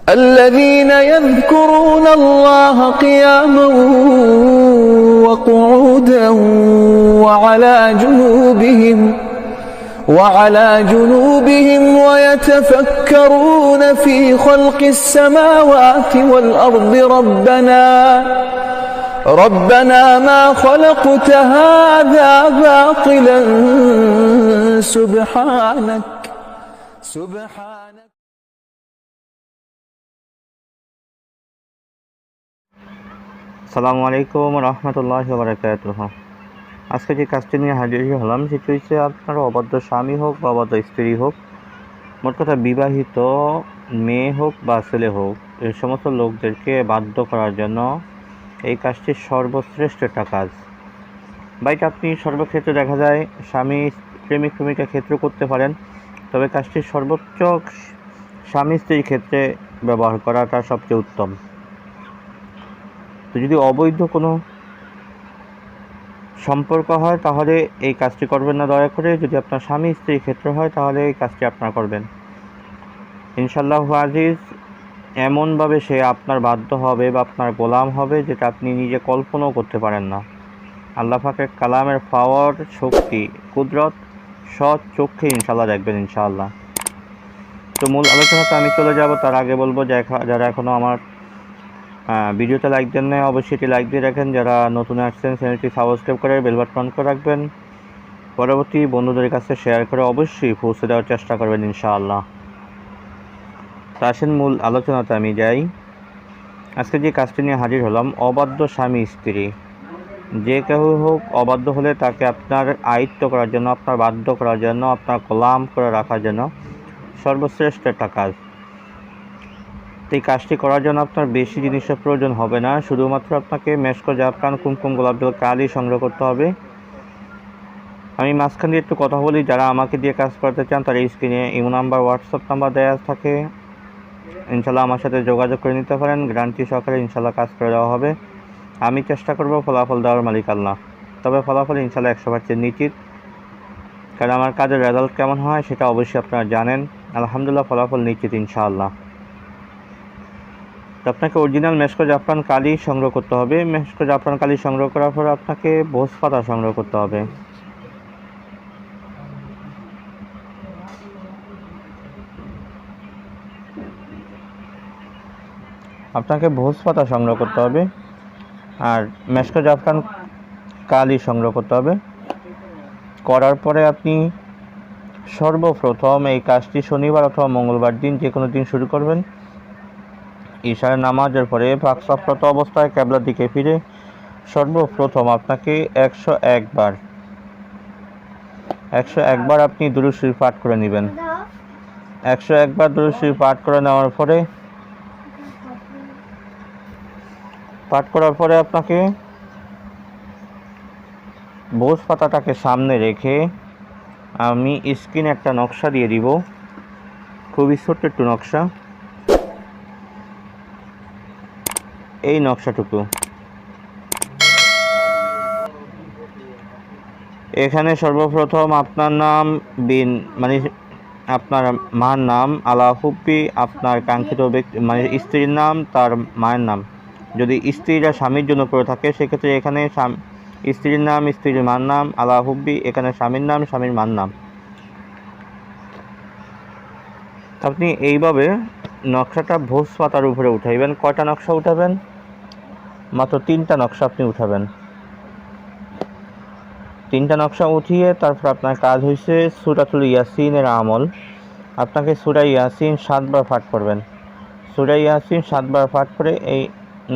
الذين يذكرون الله قياما وقعودا وعلى جنوبهم ويتفكرون في خلق السماوات والأرض ربنا ما خلقت هذا باطلا سبحانك আসসালামু আলাইকুম রহমতুল্লাহি ওয়া বারাকাতুহু। আজকে যে কাজটি নিয়ে হাজির হলাম সেটি হচ্ছে আপনার অবাধ্য স্বামী হোক বা অবাধ্য স্ত্রী হোক, মোট কথা বিবাহিত মেয়ে হোক বা ছেলে হোক, এই সমস্ত লোকদেরকে বাধ্য করার জন্য এই কাজটি সর্বশ্রেষ্ঠ একটা কাজ। বাইটা আপনি সর্বক্ষেত্রে দেখা যায় স্বামী প্রেমিক প্রেমিকার ক্ষেত্রেও করতে পারেন, তবে কাজটি সর্বোচ্চ স্বামী স্ত্রীর ক্ষেত্রে ব্যবহার করাটা সবচেয়ে উত্তম। তো যদি অবৈধ কোনো সম্পর্ক হয় তাহলে এই কাজটি করবেন না দয়া করে। যদি আপনার স্বামী স্ত্রীর ক্ষেত্রে হয় তাহলে এই কাজটি আপনারা করবেন। ইনশাআল্লাহ আজিজ, এমনভাবে সে আপনার বাধ্য হবে বা আপনার গোলাম হবে যেটা আপনি নিজে কল্পনাও করতে পারেন না। আল্লাহ পাকের কালামের পাওয়ার, শক্তি, কুদরত সৎ চোখে ইনশাআল্লাহ দেখবেন ইনশাআল্লাহ। তো মূল আলোচনাতে আমি চলে যাব, তার আগে বলবো যে যারা এখনও আমার ভিডিওতে লাইক দেন না অবশ্যই এটি লাইক দিয়ে রাখেন। যারা নতুন আসছেন চ্যানেলটি সাবস্ক্রাইব করে বেল বাটন অন করে রাখবেন। পরবর্তী বন্ধুদের কাছে শেয়ার করে অবশ্যই পৌঁছে দেওয়ার চেষ্টা করবেন ইনশাআল্লাহ। তা আসেন মূল আলোচনাতে আমি যাই। আজকে যে কাজটি নিয়ে হাজির হলাম, অবাধ্য স্বামী স্ত্রী যে কেউ হোক অবাধ্য হলে তাকে আপনার আয়ত্ত করার জন্য, আপনার বাধ্য করার জন্য, আপনার গোলাম করে রাখার জন্য সর্বশ্রেষ্ঠ একটা কাজ। এই কাজটি করার জন্য আপনার বেশি জিনিসের প্রয়োজন হবে না, শুধুমাত্র আপনাকে মেশক, জাফরান, কুমকুম, গোলাপ জল, কালি সংগ্রহ করতে হবে। আমি মাঝখান দিয়ে একটু কথা বলি, যারা আমাকে দিয়ে কাজ করতে চান তার স্ক্রিনে ইমো নাম্বার, হোয়াটসঅ্যাপ নাম্বার দেওয়া থাকে, ইনশাল্লাহ আমার সাথে যোগাযোগ করে নিতে পারেন। গ্যারান্টি সহকারে ইনশাল্লাহ কাজ করে দেওয়া হবে। আমি চেষ্টা করব ফলাফল দেওয়ার মালিক আল্লাহ, তবে ফলাফল ইনশাল্লাহ 100% নিশ্চিত। কারণ আমার কাজের রেজাল্ট কেমন হয় সেটা অবশ্যই আপনারা জানেন। আলহামদুলিল্লাহ ফলাফল নিশ্চিত ইনশাআল্লাহ। তো আপনাকে অরিজিনাল মেশক, জাফরান, কালি সংগ্রহ করতে হবে। মেশক, জাফরান, কালি সংগ্রহ করার পর আপনাকে ভোজ পাতা সংগ্রহ করতে হবে। আপনাকে ভোজ পাতা সংগ্রহ করতে হবে আর মেশক, জাফরান, কালি সংগ্রহ করতে হবে। করার পরে আপনি সর্বপ্রথম এই কাজটি শনিবার অথবা মঙ্গলবার দিন যে কোনো দিন শুরু করবেন। ঈশার নামাজের পরে পাক সাফরত অবস্থায় কিবলার দিকে ফিরে সর্বপ্রথম আপনাকে 101 বার আপনি দুরূদ শরীফ পাঠ করে নেবেন। 101 বার দুরূদ শরীফ পাঠ করে নেওয়ার পরে আপনাকে ভোজ পাতাটাকে সামনে রেখে আমি স্ক্রিনে একটা নকশা দিয়ে দিব, খুবই ছোট্ট একটু নকশা। এই নকশাটুকু এখানে সর্বপ্রথম আপনার নাম মানে আপনার মার নাম, আলা হুব্বি আপনার কাঙ্ক্ষিত ব্যক্তি মানে স্ত্রীর নাম, তার মায়ের নাম। যদি স্ত্রীরা স্বামীর জন্য করে থাকে সেক্ষেত্রে এখানে স্ত্রীর নাম, স্ত্রীর মার নাম, আলা হুব্বি, এখানে স্বামীর নাম, স্বামীর মার নাম। আপনি এইভাবে নকশাটা ভোজ পাতার উপরে উঠাইবেন। কয়টা নকশা উঠাবেন? মাত্র 3টা নকশা আপনি উঠাবেন। 3টা নকশা উঠিয়ে তারপর আপনার কাজ হয়েছে সূরাতুল ইয়াসিনের আমল। আপনাকে সূরা ইয়াসিন 7 বার পাঠ করবেন। সূরা ইয়াসিন 7 বার পাঠ করে এই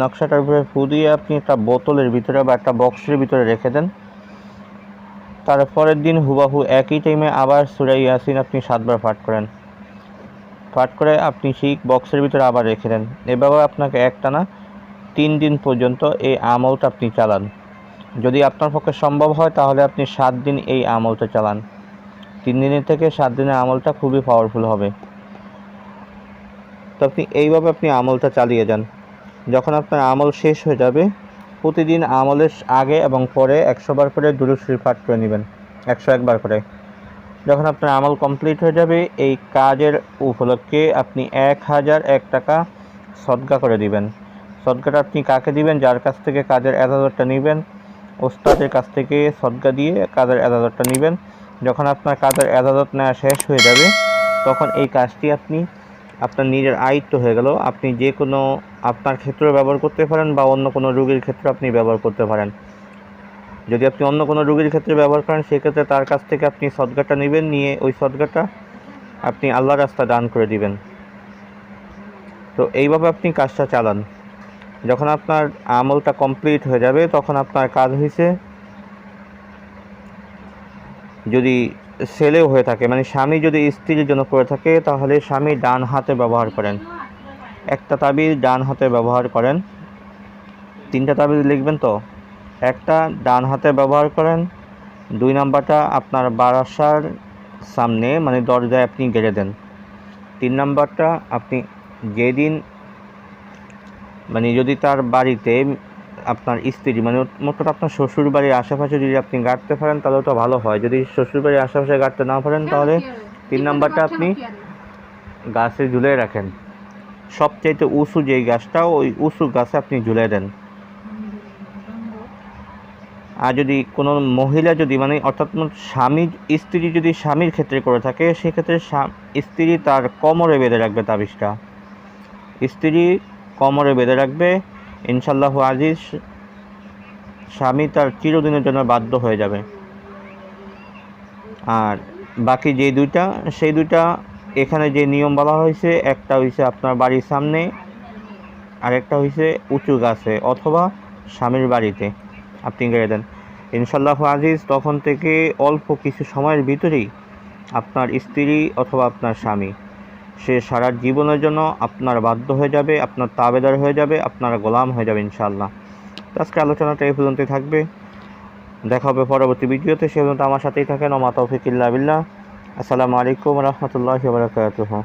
নকশাটার উপরে ফু দিয়ে আপনি একটা বোতলের ভিতরে বা একটা বক্সের ভিতরে রেখে দেন। তারপরের দিন হুবাহু একই টাইমে আবার সূরা ইয়াসিন আপনি 7 বার পাঠ করেন। পাঠ করে আপনি সেই বক্সের ভিতরে আবার রেখে দেন। এভাবে আপনাকে একটানা 3 দিন পর্যন্ত এই আমলটা আপনি চালান। যদি আপনার পক্ষে সম্ভব হয় তাহলে আপনি 7 দিন এই আমলটা চালান। 3 দিনের থেকে 7 দিনের আমলটা খুবই পাওয়ারফুল হবে। তো আপনি এইভাবে আপনি আমলটা চালিয়ে যান। যখন আপনার আমল শেষ হয়ে যাবে, প্রতিদিন আমলের আগে এবং পরে 100 বার করে দুরূদ শরীফ পাঠ করে নেবেন, 101 বার করে। যখন আপনার আমল কমপ্লিট হয়ে যাবে, এই কাজের উপলক্ষে আপনি 1001 টাকা সদকা করে দিবেন। সদকাটা আপনি কাকে দিবেন? যার কাছ থেকে কাজের এজাজতটা নেবেন, ওস্তাদের কাছ থেকে সদকা দিয়ে কাজের এজাজতটা নেবেন। যখন আপনার কাজের এজাজত নেওয়া শেষ হয়ে যাবে, তখন এই কাজটি আপনি আপনার নিজের আয়ত্ত হয়ে গেল। আপনি যে কোনো আপনার ক্ষেত্রে ব্যবহার করতে পারেন বা অন্য কোনো রোগীর ক্ষেত্রে আপনি ব্যবহার করতে পারেন। যদি আপনি অন্য কোনো রোগীর ক্ষেত্রে ব্যবহার করেন, সেক্ষেত্রে তার কাছ থেকে আপনি সদকাটা নেবেন, নিয়ে ওই সদকাটা আপনি আল্লাহর রাস্তায় দান করে দিবেন। তো এইভাবে আপনি কাজটা চালান। যখন আপনার আমলটা কমপ্লিট হয়ে যাবে, তখন আপনার কাজ হয়েছে, যদি ছেলেও হয়ে থাকে, মানে স্বামী যদি স্ত্রীর জন্য করে থাকে, তাহলে স্বামী ডান হাতে ব্যবহার করেন। একটা তাবিজ ডান হাতে ব্যবহার করেন। 3টা তাবিজ লিখবেন তো। একটা ডান হাতে ব্যবহার করেন, 2 নাম্বারটা আপনার বারাসার সামনে মানে দরজায় আপনি গেড়ে দেন। 3 নাম্বারটা আপনি যেদিন মানে যদি তার বাড়িতে আপনার স্ত্রী মানে মোট আপনার শ্বশুর বাড়ির আশেপাশে যদি আপনি গাড়তে পারেন তাহলে তো ভালো হয়। যদি শ্বশুর বাড়ির আশেপাশে গাড়তে না পারেন, তাহলে 3 নাম্বারটা আপনি গাছে ঝুলিয়ে রাখেন। সবচাইতে উঁচু যেই গাছটা, ওই উঁচু গাছে আপনি ঝুলিয়ে দেন। আর যদি কোনো মহিলা যদি মানে অর্থাৎ স্বামী স্ত্রী যদি স্বামীর ক্ষেত্রে করে থাকে, সেক্ষেত্রে স্ত্রী তার কোমরে বেঁধে রাখবে তাবিজটা। স্ত্রী কোমরে বেঁধে রাখবে, ইনশাআল্লাহ আজিজ স্বামী তার চিরদিনের জন্য বাধ্য হয়ে যাবে। আর বাকি যে দুইটা, সেই দুইটা এখানে যে নিয়ম বলা হয়েছে, একটা হয়েছে আপনার বাড়ির সামনে, আর একটা হয়েছে উঁচু গাছে অথবা স্বামীর বাড়িতে আপনি গেড়ে দেন। ইনশাআল্লাহ আজিজ তখন থেকে অল্প কিছু সময়ের ভিতরেই আপনার স্ত্রী অথবা আপনার স্বামী সে সারা জীবনের জন্য আপনার বাধ্য হয়ে যাবে, আপনার তাবেদার হয়ে যাবে, আপনার গোলাম হয়ে যাবে ইনশাআল্লাহ। তো আজকে আলোচনাটা এই পর্যন্তই থাকবে। দেখা হবে পরবর্তী ভিডিওতে। সে পর্যন্ত আমার সাথেই থাকেন। ওমা তৌফিক ইল্লা বিল্লাহ। আসসালামু আলাইকুম ওয়া রাহমাতুল্লাহি ওয়া বারাকাতুহু।